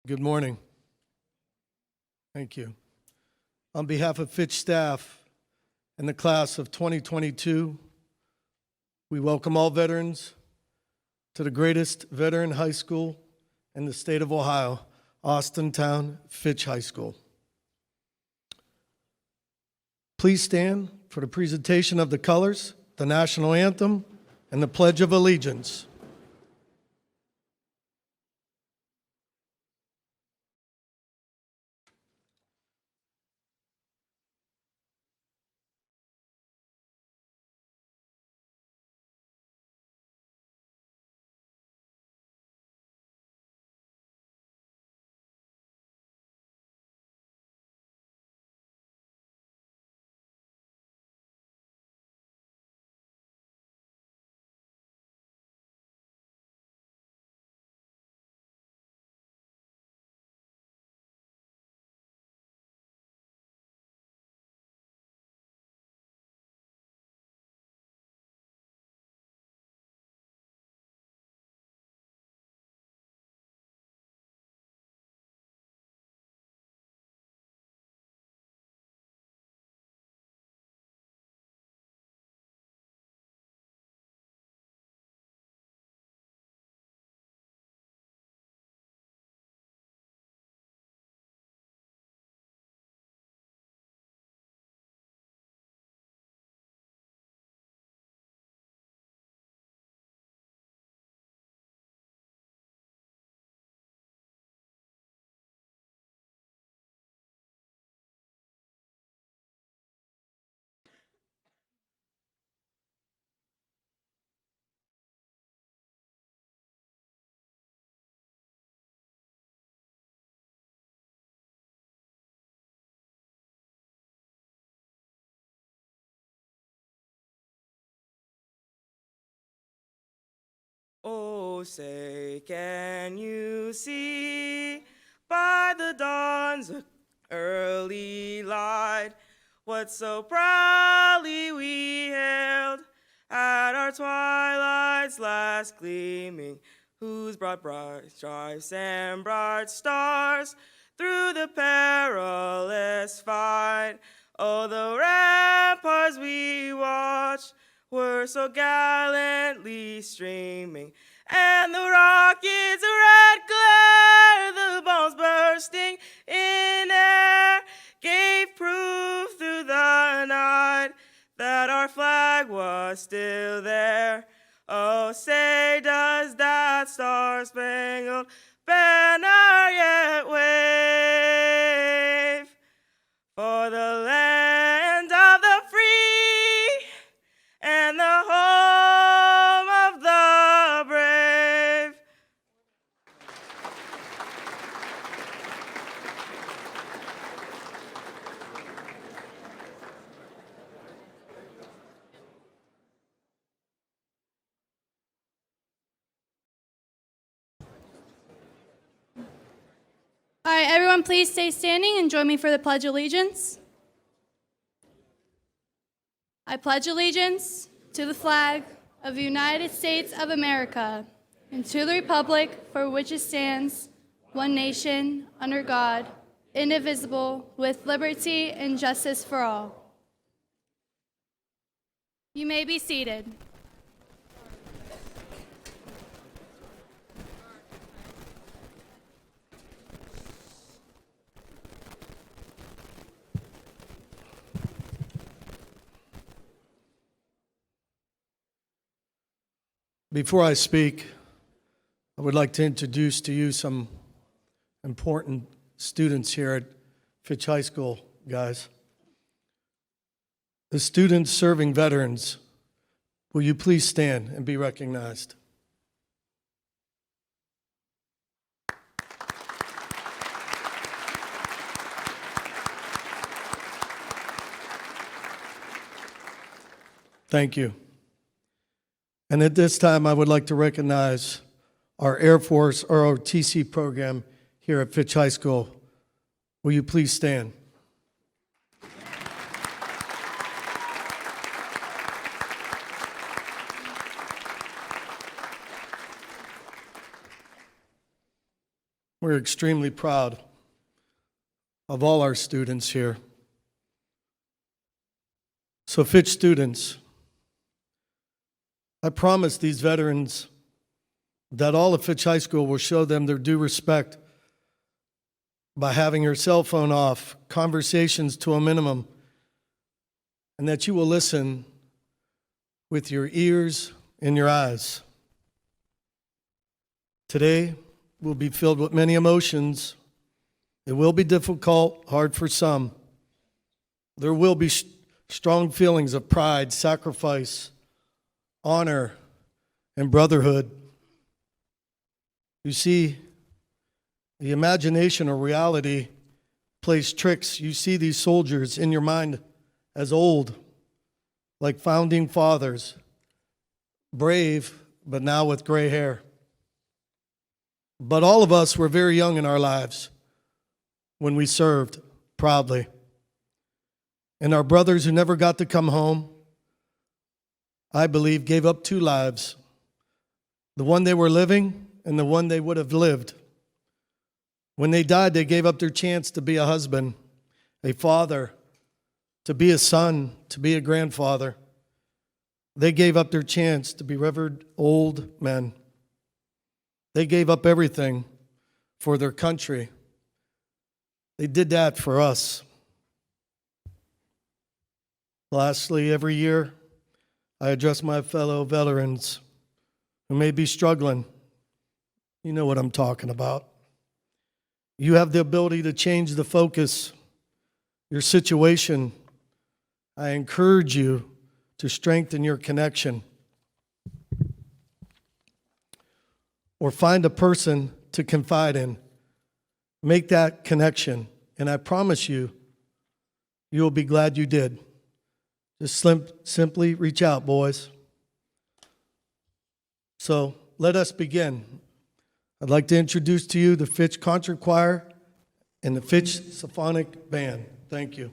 Good morning. Thank you. On behalf of Fitch staff and the class of 2022, we welcome all veterans to the greatest veteran high school in the state of Ohio, Austintown Fitch High School. Please stand for the presentation of the colors, the national anthem, and the Pledge of Allegiance. Oh, say, can you see by the dawn's early light what so proudly we hailed at our twilight's last gleaming, whose broad bright stripes and bright stars through the perilous fight, oh, the ramparts we watched were so gallantly streaming, and the rocket's red glare, the bombs bursting in air, gave proof through the night that our flag was still there. Oh, say, does that star-spangled banner yet wave for the land of the free and the home of the brave? All right, everyone, please stay standing and join me for the Pledge of Allegiance. I pledge allegiance to the flag of the United States of America and to the republic for which it stands, one nation, under God, indivisible, with liberty and justice for all. You may be seated. Before I speak, I would like to introduce to you some important students here at Fitch High School, guys. The students serving veterans, will you please stand and be recognized? Thank you. And at this time, I would like to recognize our Air Force ROTC program here at Fitch High School. Will you please stand? We're extremely proud of all our students here. So Fitch students, I promise these veterans that all of Fitch High School will show them their due respect by having your cell phone off, conversations to a minimum, and that you will listen with your ears and your eyes. Today will be filled with many emotions. It will be difficult, hard for some. There will be strong feelings of pride, sacrifice, honor, and brotherhood. You see, the imagination or reality plays tricks. You see these soldiers in your mind as old, like founding fathers, brave, but now with gray hair. But all of us were very young in our lives when we served proudly. And our brothers who never got to come home, I believe, gave up two lives, the one they were living and the one they would have lived. When they died, they gave up their chance to be a husband, a father, to be a son, to be a grandfather. They gave up their chance to be revered old men. They gave up everything for their country. They did that for us. Lastly, every year, I address my fellow veterans who may be struggling. You know what I'm talking about. You have the ability to change the focus, your situation. I encourage you to strengthen your connection. Or find a person to confide in. Make that connection. And I promise you, you will be glad you did. Just simply reach out, boys. So let us begin. I'd like to introduce to you the Fitch Concert Choir and the Fitch Symphonic Band. Thank you.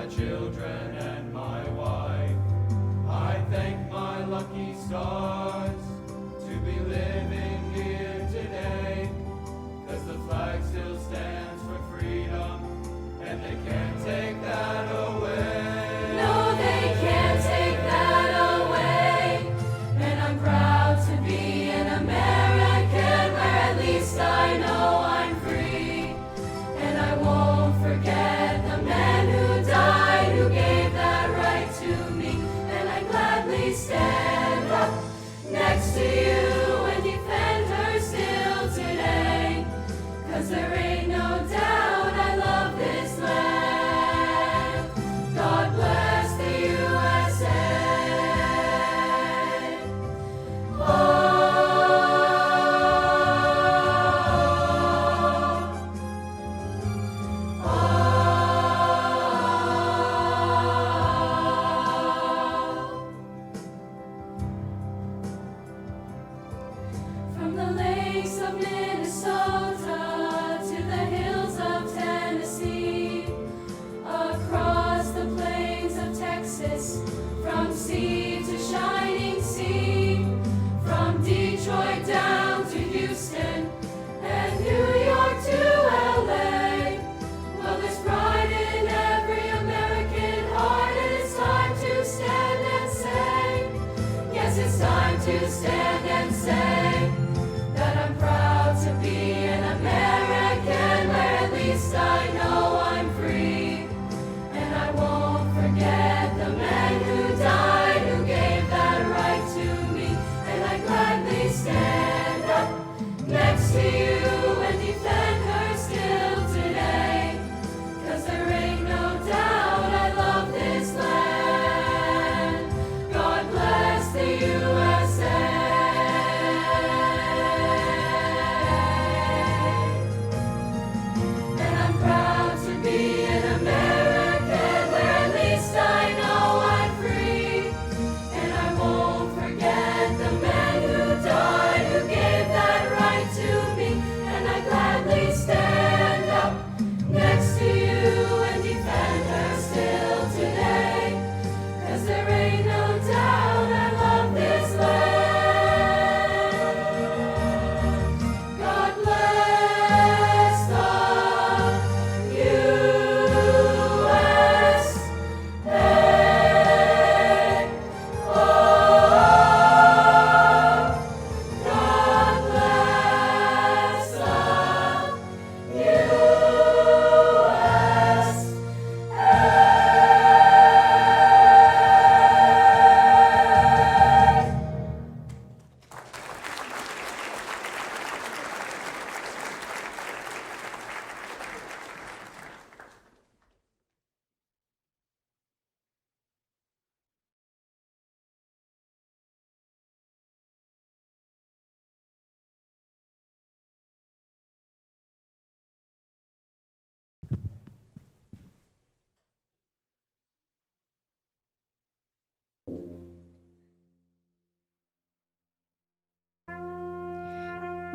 children and my wife. I thank my lucky stars to be living here today, 'cause the flag still stands for freedom, and they can't take that away. No, they can't take that away. And I'm proud to be an American, where at least I know I'm free. And I won't forget the men who died, who gave that right to me. And I gladly stand up next to you and defend her still today. 'Cause there ain't no doubt I love this land. God bless the USA. From the lakes of Minnesota to the hills of Tennessee, across the plains of Texas, from sea to shining sea, from Detroit down to Houston and New York to LA. Well, there's pride in every American heart, and it's time to stand and say, yes, it's time to stand and say that I'm proud to be an American, where at least I know I'm free. And I won't forget the men who died, who gave that right to me. And I gladly stand up next to you and defend her still today. 'Cause there ain't no doubt I love this land. God bless the USA. And I'm proud to be an American, where at least I know I'm free. And I won't forget the men who died, who gave that right to me. And I gladly stand up next to you and defend her still today. 'Cause there ain't no doubt I love this land. God bless the USA. Oh, God bless the USA.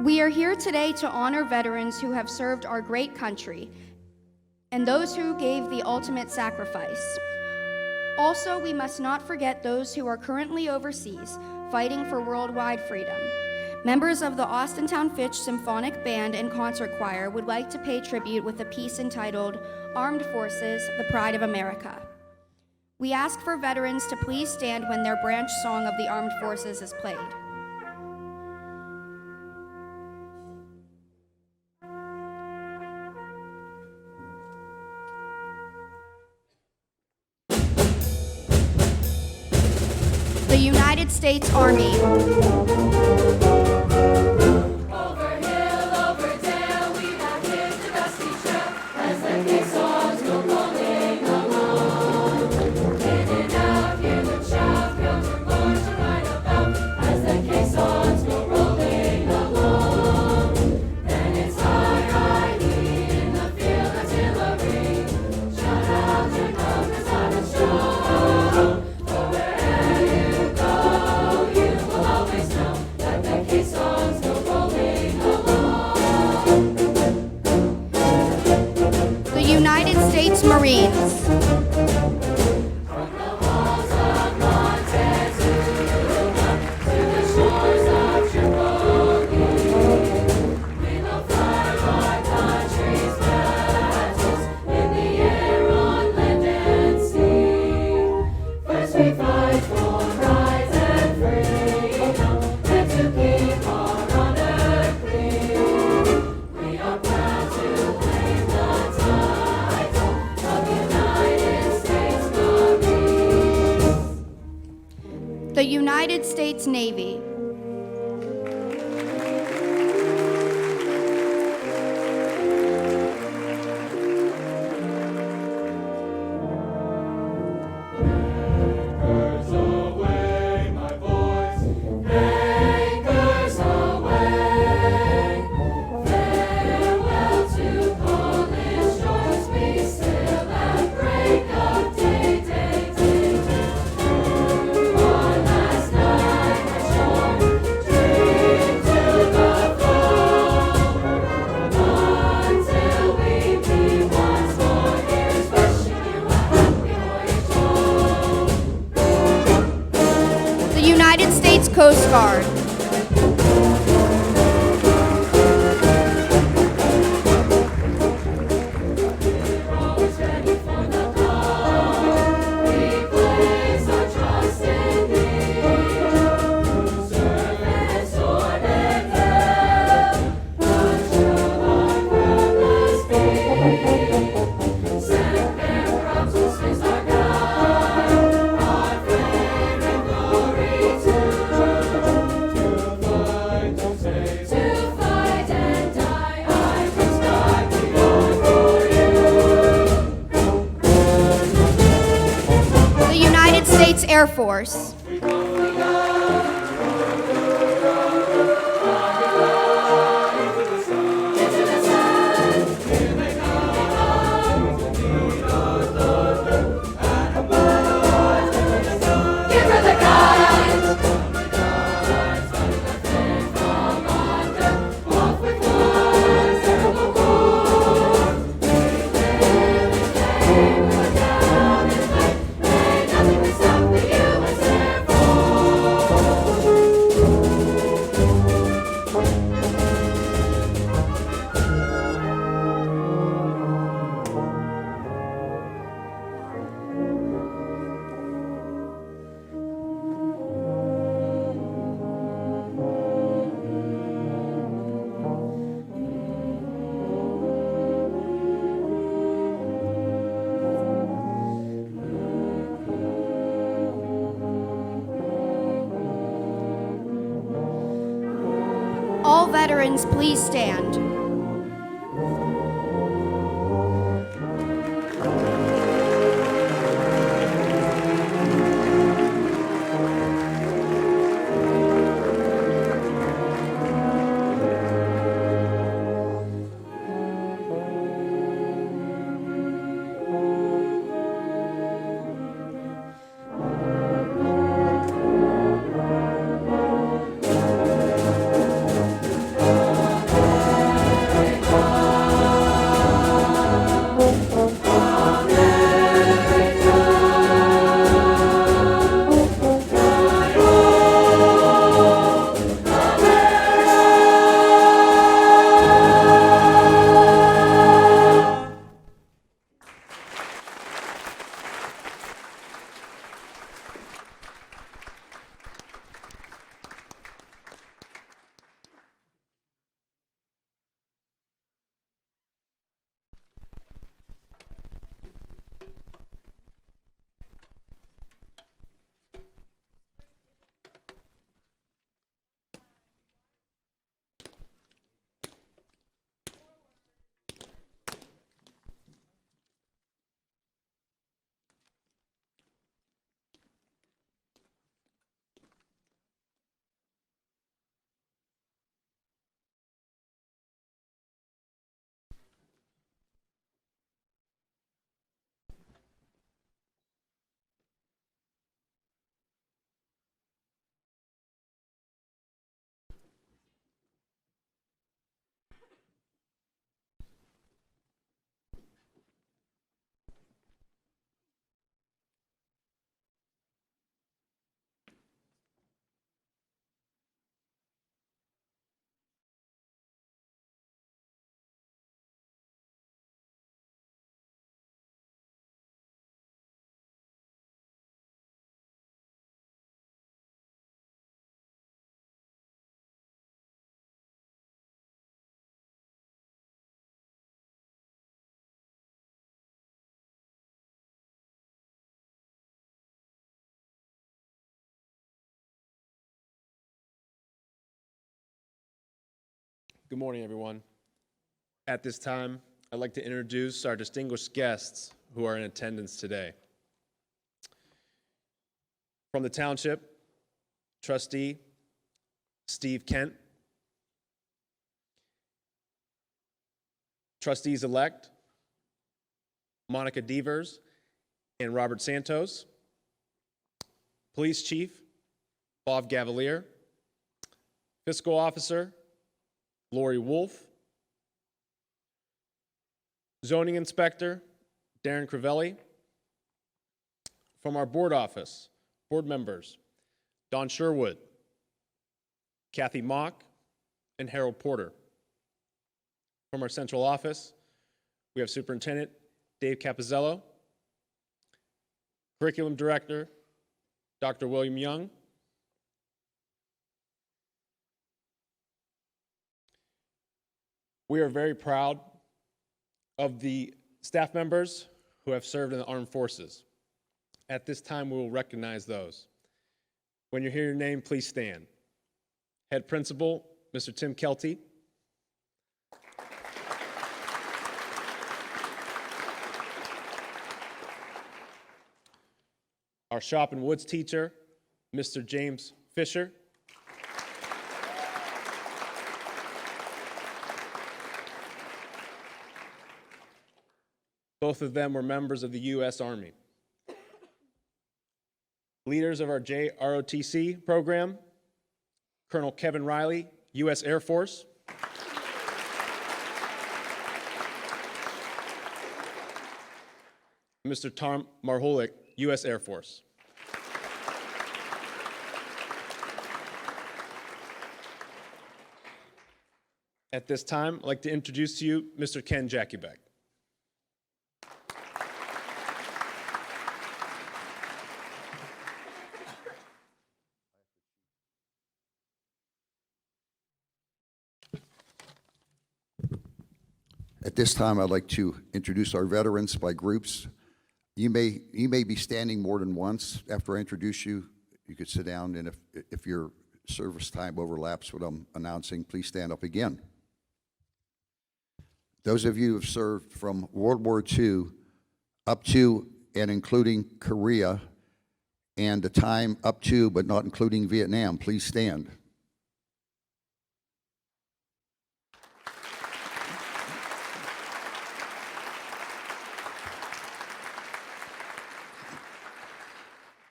We are here today to honor veterans who have served our great country and those who gave the ultimate sacrifice. Also, we must not forget those who are currently overseas fighting for worldwide freedom. Members of the Austintown Fitch Symphonic Band and Concert Choir would like to pay tribute with a piece entitled Armed Forces, the Pride of America. We ask for veterans to please stand when their branch song of the Armed Forces is played. The United States Army. Over hill, over dale, we have hit the dusty trail as the caissons go rolling along. In and out, hear the shout, bells and march right about as the caissons go rolling along. Then it's high in the field artillery. Shout out your numbers loud and strong. For wherever you go, you will always know that the States Marines. The United States Navy. Anchors away, my boys. Anchors away. Farewell to Polish shores. We sail at break of day, day, day. Our last night at shore, drink to the full. Until we meet once more, here's wishing you a happy voyage home. The United States Coast Guard. Always ready for the call. We place our trust in Thee. Serve and sword and helm, until our purpose be. Send their props to seize our guide, our fame and glory to fight, to save, to fight and die. I must die beyond for you. The United States Air Force. Give her the guide. Off with one terrible chord. Look down and fight. Ain't nothing can stop the U.S. Air All veterans, please stand. Good morning, everyone. At this time, I'd like to introduce our distinguished guests who are in attendance today. From the Township, Trustee Steve Kent, Trustees-elect Monica Devers and Robert Santos, Police Chief Bob Gavalier, Fiscal Officer Lori Wolf, Zoning Inspector Darren Crivelli. From our board office, board members Don Sherwood, Kathy Mock, and Harold Porter. From our central office, we have Superintendent Dave Capizzello, Curriculum Director Dr. William Young, we are very proud of the staff members who have served in the armed forces. At this time, we will recognize those. When you hear your name, please stand. Head Principal, Mr. Tim Kelty. Our Shop and Woods teacher, Mr. James Fisher. Both of them were members of the U.S. Army. Leaders of our JROTC program, Colonel Kevin Riley, U.S. Air Force. Mr. Tom Marholik, U.S. Air Force. At this time, I'd like to introduce to you Mr. Ken Jackiebeck. At this time, I'd like to introduce our veterans by groups. You may be standing more than once. After I introduce you, you could sit down, and if your service time overlaps what I'm announcing, please stand up again. Those of you who have served from World War II up to and including Korea, and the time up to but not including Vietnam, please stand.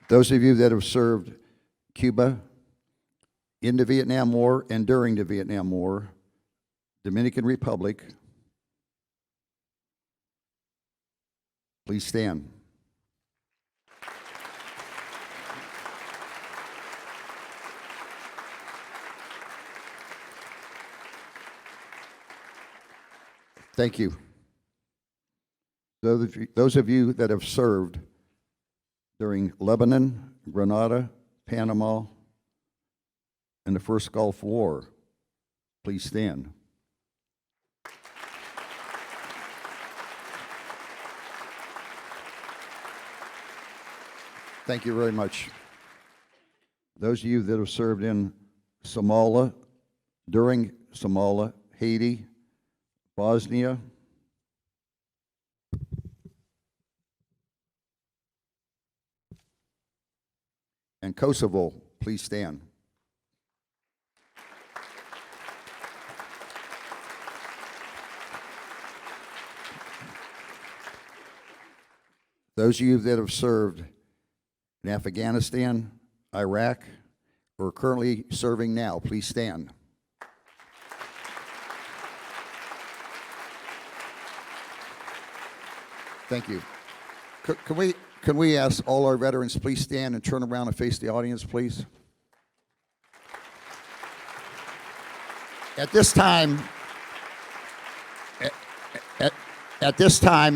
Those of you that have served Cuba in the Vietnam War and during the Vietnam War, Dominican Republic, please stand. Thank you. Those of you that have served during Lebanon, Grenada, Panama, and the first Gulf War, please stand. Thank you very much. Those of you that have served in Somalia, during Somalia, Haiti, Bosnia, and Kosovo, please stand. Those of you that have served in Afghanistan, Iraq, or are currently serving now, please stand. Thank you. Can we ask all our veterans, please stand and turn around and face the audience, please? At this time,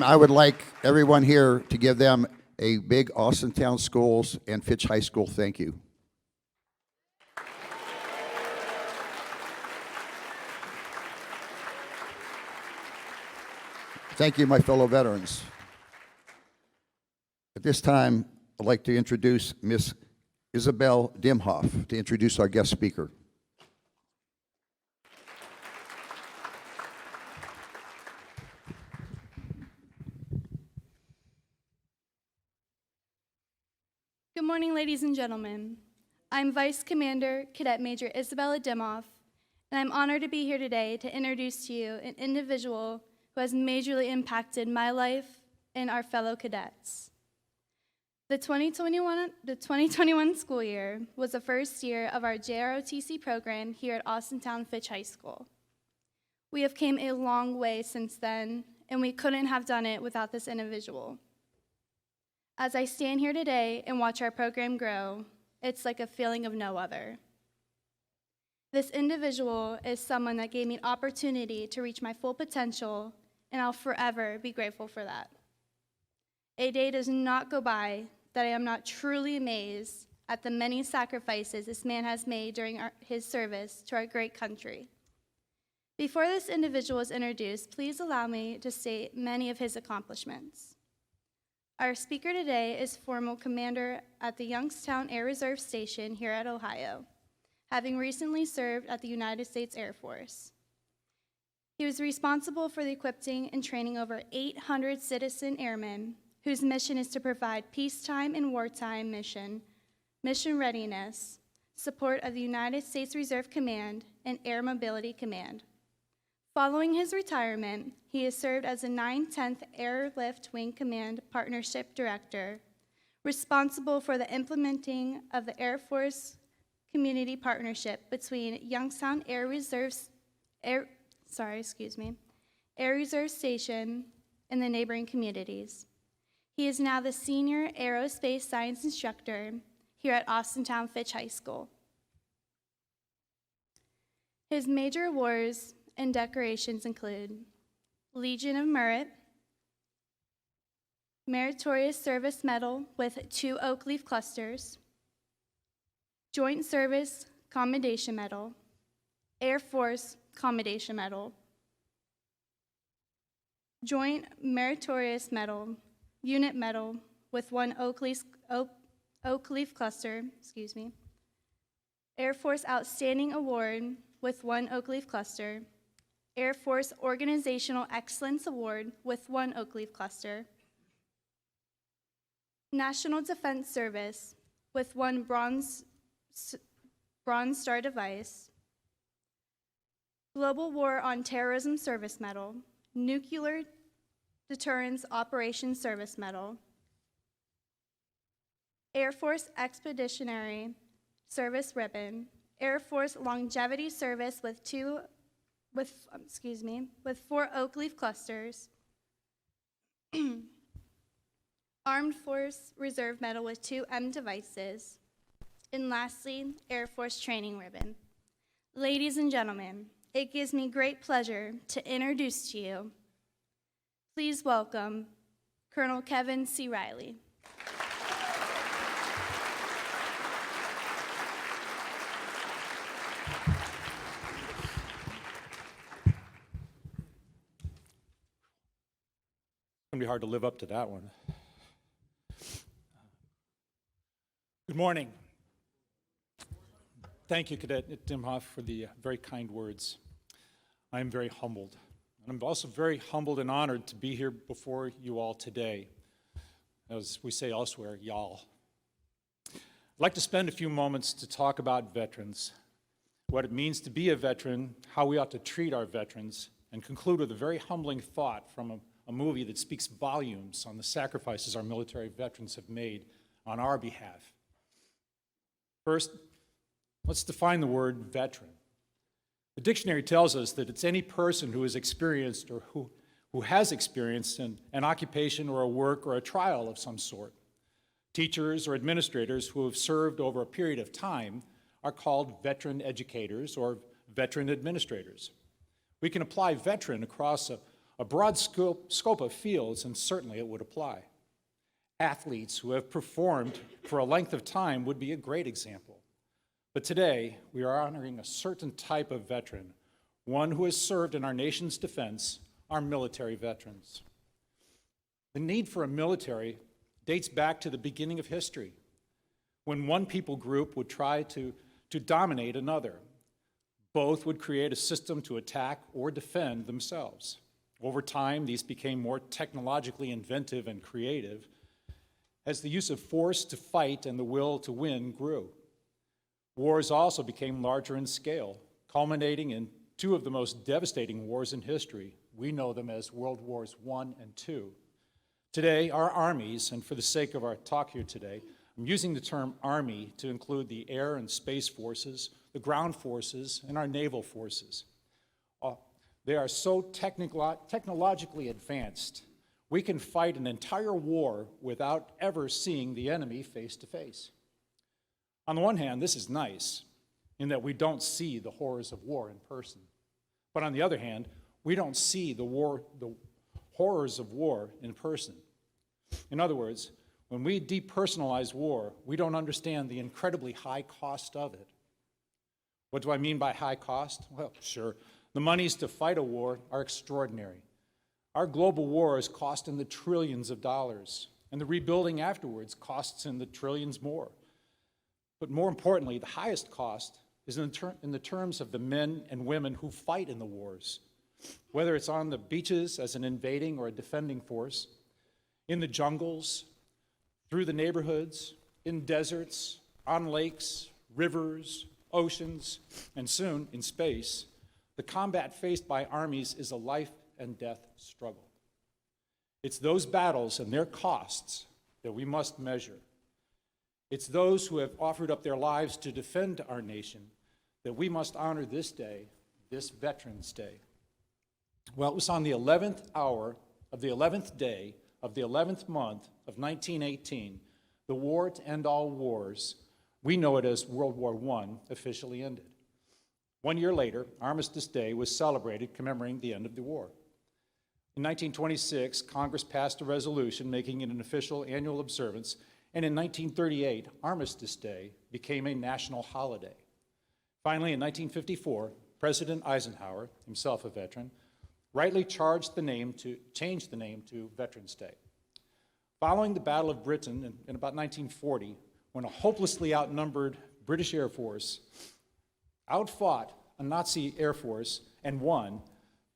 I would like everyone here to give them a big Austintown Schools and Fitch High School thank you. Thank you, my fellow veterans. At this time, I'd like to introduce Miss Isabel Dimhoff to introduce our guest speaker. Good morning, ladies and gentlemen. I'm Vice Commander Cadet Major Isabella Dimoff, and I'm honored to be here today to introduce to you an individual who has majorly impacted my life and our fellow cadets. The 2021 school year was the first year of our JROTC program here at Austintown Fitch High School. We have came a long way since then, and we couldn't have done it without this individual. As I stand here today and watch our program grow, it's like a feeling of no other. This individual is someone that gave me an opportunity to reach my full potential, and I'll forever be grateful for that. A day does not go by that I am not truly amazed at the many sacrifices this man has made during his service to our great country. Before this individual is introduced, please allow me to state many of his accomplishments. Our speaker today is former commander at the Youngstown Air Reserve Station here at Ohio, having recently served at the United States Air Force. He was responsible for the equipping and training over 800 citizen airmen whose mission is to provide peacetime and wartime mission readiness, support of the United States Reserve Command, and Air Mobility Command. Following his retirement, he has served as the 910th Airlift Wing Command Partnership Director, responsible for the implementing of the Air Force Community Partnership between Youngstown Air Reserve Station and the neighboring communities. He is now the Senior Aerospace Science Instructor here at Austintown Fitch High School. His major awards and decorations include Legion of Merit, Meritorious Service Medal with 2 oak leaf clusters, Joint Service Commendation Medal, Air Force Commendation Medal, Joint Meritorious Medal, Unit Medal with 1 oak leaf cluster, Air Force Outstanding Award with 1 oak leaf cluster, Air Force Organizational Excellence Award with 1 oak leaf cluster, National Defense Service with 1 Bronze Star Device, Global War on Terrorism Service Medal, Nuclear Deterrence Operations Service Medal, Air Force Expeditionary Service Ribbon, Air Force Longevity Service with 4 oak leaf clusters, Armed Force Reserve Medal with 2 M devices, and lastly, Air Force Training Ribbon. Ladies and gentlemen, it gives me great pleasure to introduce to you, please welcome Colonel Kevin C. Riley. It's going to be hard to live up to that one. Good morning. Thank you, Cadet Dimhoff, for the very kind words. I am very humbled. And I'm also very humbled and honored to be here before you all today. As we say elsewhere, y'all. I'd like to spend a few moments to talk about veterans, what it means to be a veteran, how we ought to treat our veterans, and conclude with a very humbling thought from a movie that speaks volumes on the sacrifices our military veterans have made on our behalf. First, let's define the word veteran. The dictionary tells us that it's any person who has experienced or who has experienced an occupation or a work or a trial of some sort. Teachers or administrators who have served over a period of time are called veteran educators or veteran administrators. We can apply veteran across a broad scope of fields, and certainly it would apply. Athletes who have performed for a length of time would be a great example. But today, we are honoring a certain type of veteran, one who has served in our nation's defense, our military veterans. The need for a military dates back to the beginning of history, when one people group would try to dominate another. Both would create a system to attack or defend themselves. Over time, these became more technologically inventive and creative. as the use of force to fight and the will to win grew. Wars also became larger in scale, culminating in two of the most devastating wars in history. We know them as World Wars I and II. Today, our armies, and for the sake of our talk here today, I'm using the term army to include the air and space forces, the ground forces, and our naval forces. They are so technologically advanced, we can fight an entire war without ever seeing the enemy face to face. On the one hand, this is nice, in that we don't see the horrors of war in person. But on the other hand, we don't see the horrors of war in person. In other words, when we depersonalize war, we don't understand the incredibly high cost of it. What do I mean by high cost? Well, sure, the monies to fight a war are extraordinary. Our global wars cost in the trillions of dollars, and the rebuilding afterwards costs in the trillions more. But more importantly, the highest cost is in the terms of the men and women who fight in the wars, whether it's on the beaches as an invading or a defending force, in the jungles, through the neighborhoods, in deserts, on lakes, rivers, oceans, and soon in space. The combat faced by armies is a life and death struggle. It's those battles and their costs that we must measure. It's those who have offered up their lives to defend our nation that we must honor this day, this Veterans Day. Well, it was on the 11th hour of the 11th day of the 11th month of 1918, the war to end all wars, we know it as World War I, officially ended. 1 year later, Armistice Day was celebrated commemorating the end of the war. In 1926, Congress passed a resolution making it an official annual observance, and in 1938, Armistice Day became a national holiday. Finally, in 1954, President Eisenhower, himself a veteran, rightly changed the name to Veterans Day. Following the Battle of Britain in about 1940, when a hopelessly outnumbered British Air Force outfought a Nazi Air Force and won,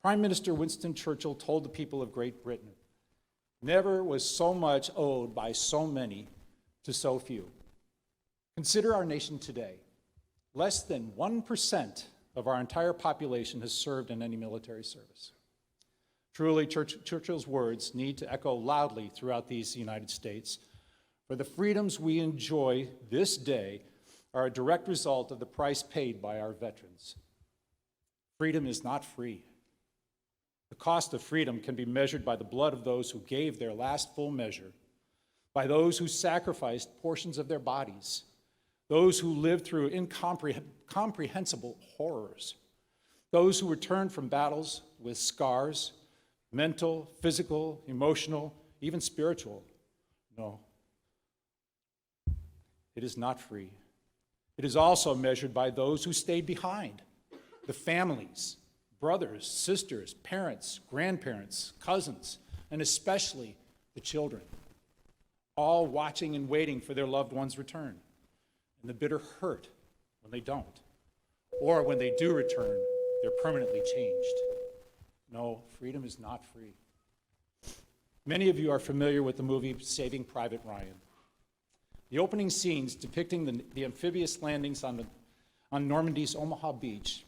Prime Minister Winston Churchill told the people of Great Britain, "Never was so much owed by so many to so few." Consider our nation today. Less than 1% of our entire population has served in any military service. Truly, Churchill's words need to echo loudly throughout these United States, for the freedoms we enjoy this day are a direct result of the price paid by our veterans. Freedom is not free. The cost of freedom can be measured by the blood of those who gave their last full measure, by those who sacrificed portions of their bodies, those who lived through incomprehensible horrors, those who returned from battles with scars, mental, physical, emotional, even spiritual. No, it is not free. It is also measured by those who stayed behind, the families, brothers, sisters, parents, grandparents, cousins, and especially the children, all watching and waiting for their loved ones' return, and the bitter hurt when they don't, or when they do return, they're permanently changed. No, freedom is not free. Many of you are familiar with the movie Saving Private Ryan. The opening scenes depicting the amphibious landings on Normandy's Omaha Beach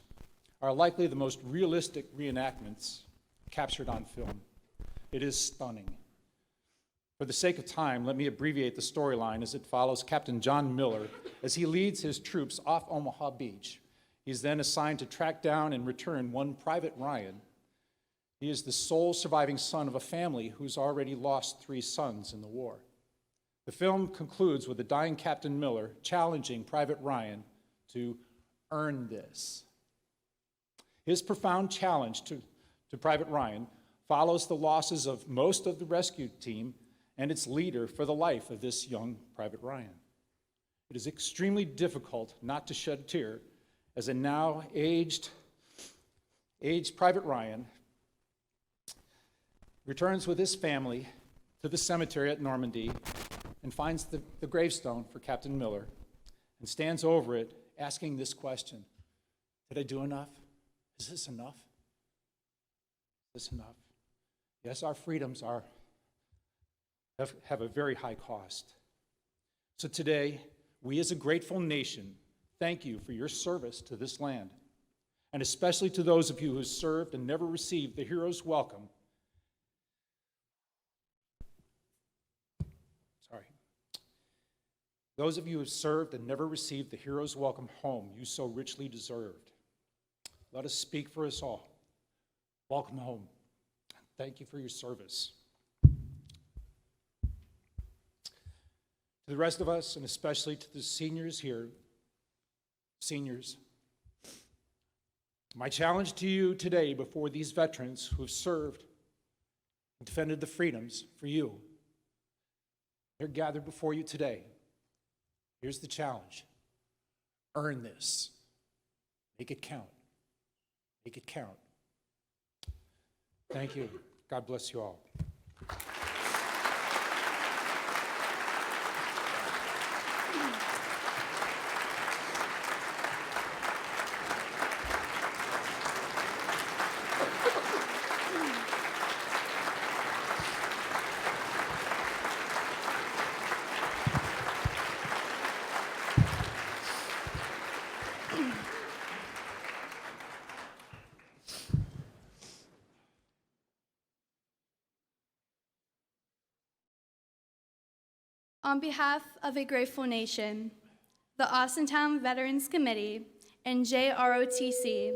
are likely the most realistic reenactments captured on film. It is stunning. For the sake of time, let me abbreviate the storyline as it follows Captain John Miller as he leads his troops off Omaha Beach. He's then assigned to track down and return one Private Ryan. He is the sole surviving son of a family who's already lost 3 sons in the war. The film concludes with the dying Captain Miller challenging Private Ryan to earn this. His profound challenge to Private Ryan follows the losses of most of the rescue team and its leader for the life of this young Private Ryan. It is extremely difficult not to shed a tear as a now aged Private Ryan returns with his family to the cemetery at Normandy and finds the gravestone for Captain Miller and stands over it asking this question: did I do enough? Is this enough? Is this enough? Yes, our freedoms are have a very high cost. So today, we as a grateful nation thank you for your service to this land, and especially to those of you who served and never received the hero's welcome. Those of you who served and never received the hero's welcome home you so richly deserved. Let us speak for us all. Welcome home. Thank you for your service. To the rest of us, and especially to the seniors here, seniors, my challenge to you today before these veterans who have served and defended the freedoms for you, they're gathered before you today. Here's the challenge. Earn this. Make it count. Make it count. Thank you. God bless you all. On behalf of a grateful nation, the Austintown Veterans Committee, and JROTC,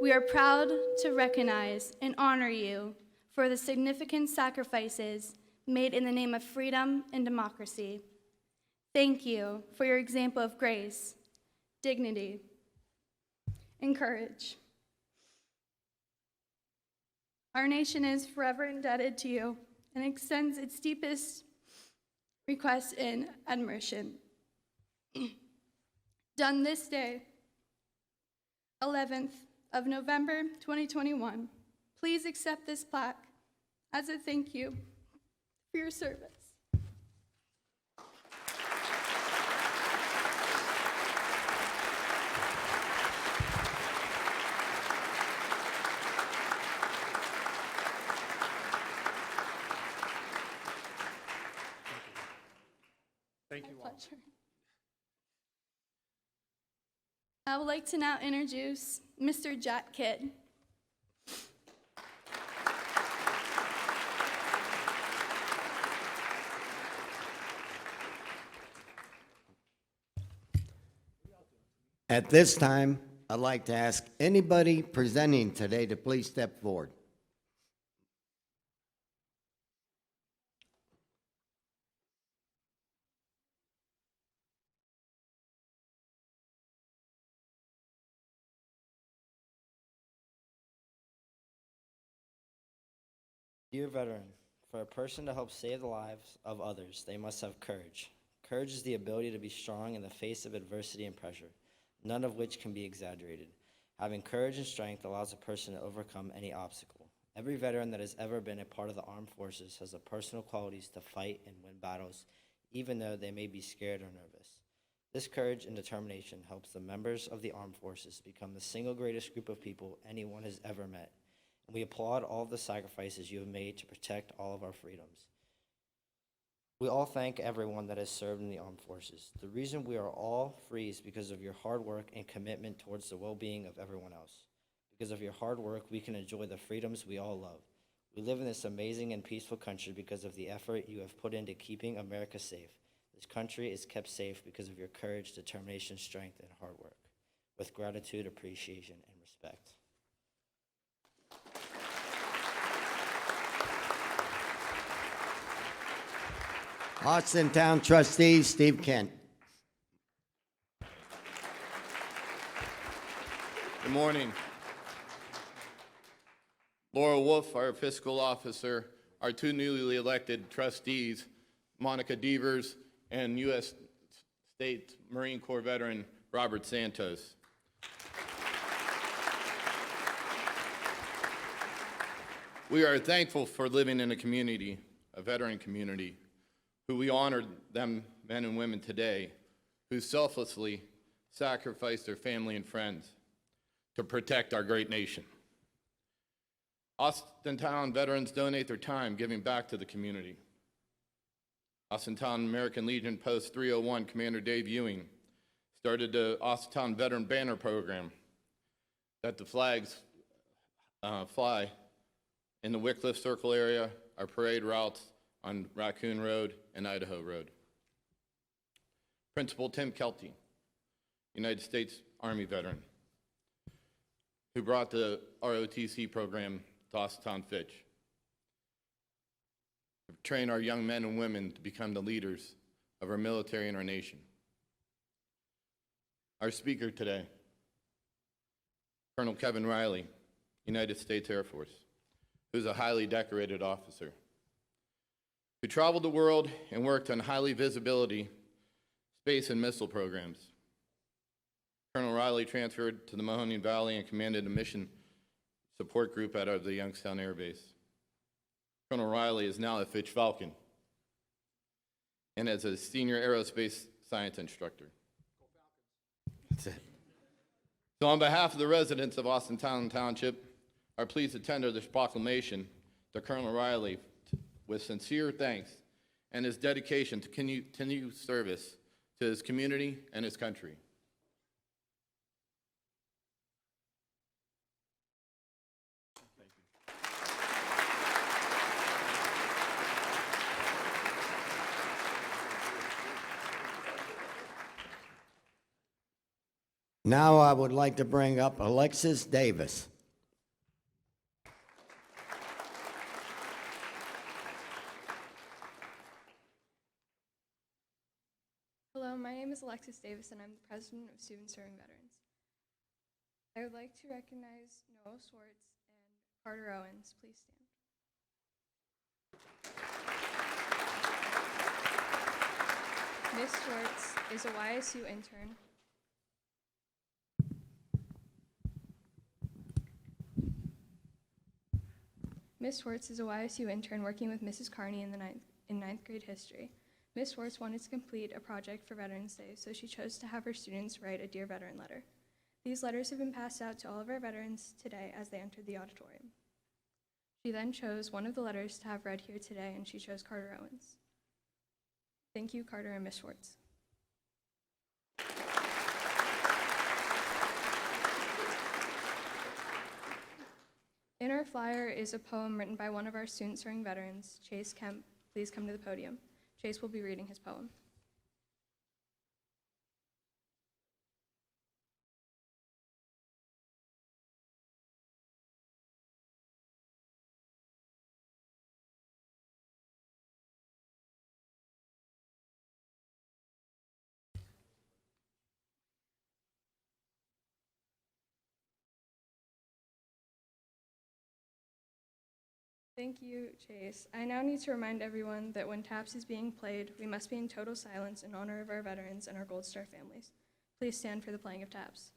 we are proud to recognize and honor you for the significant sacrifices made in the name of freedom and democracy. Thank you for your example of grace, dignity, and courage. Our nation is forever indebted to you and extends its deepest request in admiration. Done this day, 11th of November, 2021, please accept this plaque as a thank you for your service. Thank you all. Pleasure. I would like to now introduce Mr. Jack Kidd. At this time, I'd like to ask anybody presenting today to please step forward. Dear veteran, for a person to help save the lives of others, they must have courage. Courage is the ability to be strong in the face of adversity and pressure, none of which can be exaggerated. Having courage and strength allows a person to overcome any obstacle. Every veteran that has ever been a part of the armed forces has the personal qualities to fight and win battles, even though they may be scared or nervous. This courage and determination helps the members of the armed forces become the single greatest group of people anyone has ever met. And we applaud all of the sacrifices you have made to protect all of our freedoms. We all thank everyone that has served in the armed forces. The reason we are all free is because of your hard work and commitment towards the well-being of everyone else. Because of your hard work, we can enjoy the freedoms we all love. We live in this amazing and peaceful country because of the effort you have put into keeping America safe. This country is kept safe because of your courage, determination, strength, and hard work. With gratitude, appreciation, and respect. Austintown Trustee Steve Kent. Good morning. Laura Wolf, our fiscal officer, our two newly elected trustees, Monica Devers, and U.S. State Marine Corps veteran Robert Santos. We are thankful for living in a community, a veteran community, who we honor them, men and women today, who selflessly sacrificed their family and friends to protect our great nation. Austintown veterans donate their time giving back to the community. Austintown American Legion Post 301 Commander Dave Ewing started the Austintown Veteran Banner Program that the flags fly in the Wycliffe Circle area, our parade routes on Raccoon Road and Idaho Road. Principal Tim Kelty, United States Army veteran, who brought the ROTC program to Austintown Fitch. Train our young men and women to become the leaders of our military and our nation. Our speaker today, Colonel Kevin Riley, United States Air Force, who's a highly decorated officer, who traveled the world and worked on highly visibility space and missile programs. Colonel Riley transferred to the Mahoning Valley and commanded a mission support group out of the Youngstown Air Base. Colonel Riley is now a Fitch Falcon and as a senior aerospace science instructor. That's it. So on behalf of the residents of Austintown Township, are pleased to tender this proclamation to Colonel Riley with sincere thanks and his dedication to continue service to his community and his country. Now I would like to bring up Alexis Davis. Hello, my name is Alexis Davis, and I'm the president of Students Serving Veterans. I would like to recognize Noah Swartz and Carter Owens. Please stand. Ms. Swartz is a YSU intern. Ms. Swartz is a YSU intern working with Mrs. Carney in ninth grade history. Ms. Swartz wanted to complete a project for Veterans Day, so she chose to have her students write a Dear Veteran letter. These letters have been passed out to all of our veterans today as they entered the auditorium. She then chose one of the letters to have read here today, and she chose Carter Owens. Thank you, Carter and Ms. Swartz. In our flyer is a poem written by one of our students serving veterans, Chase Kemp. Please come to the podium. Chase will be reading his poem. Thank you, Chase. I now need to remind everyone that when taps is being played, we must be in total silence in honor of our veterans and our Gold Star families. Please stand for the playing of taps.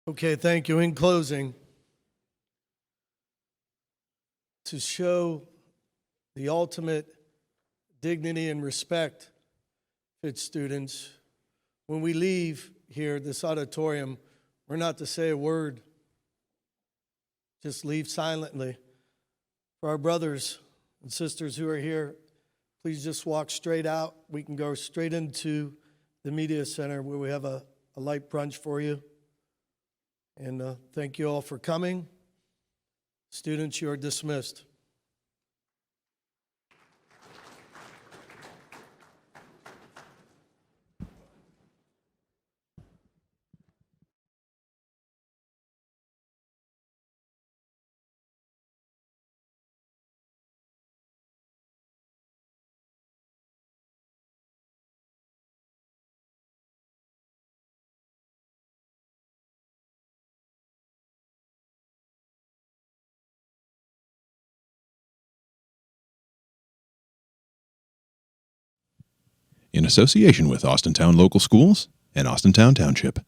Okay, thank you. In closing, to show the ultimate dignity and respect Fitch students, when we leave here, this auditorium, we're not to say a word. Just leave silently. For our brothers and sisters who are here, please just walk straight out. We can go straight into the media center where we have a light brunch for you. And thank you all for coming. Students, you are dismissed. In association with Austintown Local Schools and Austintown Township.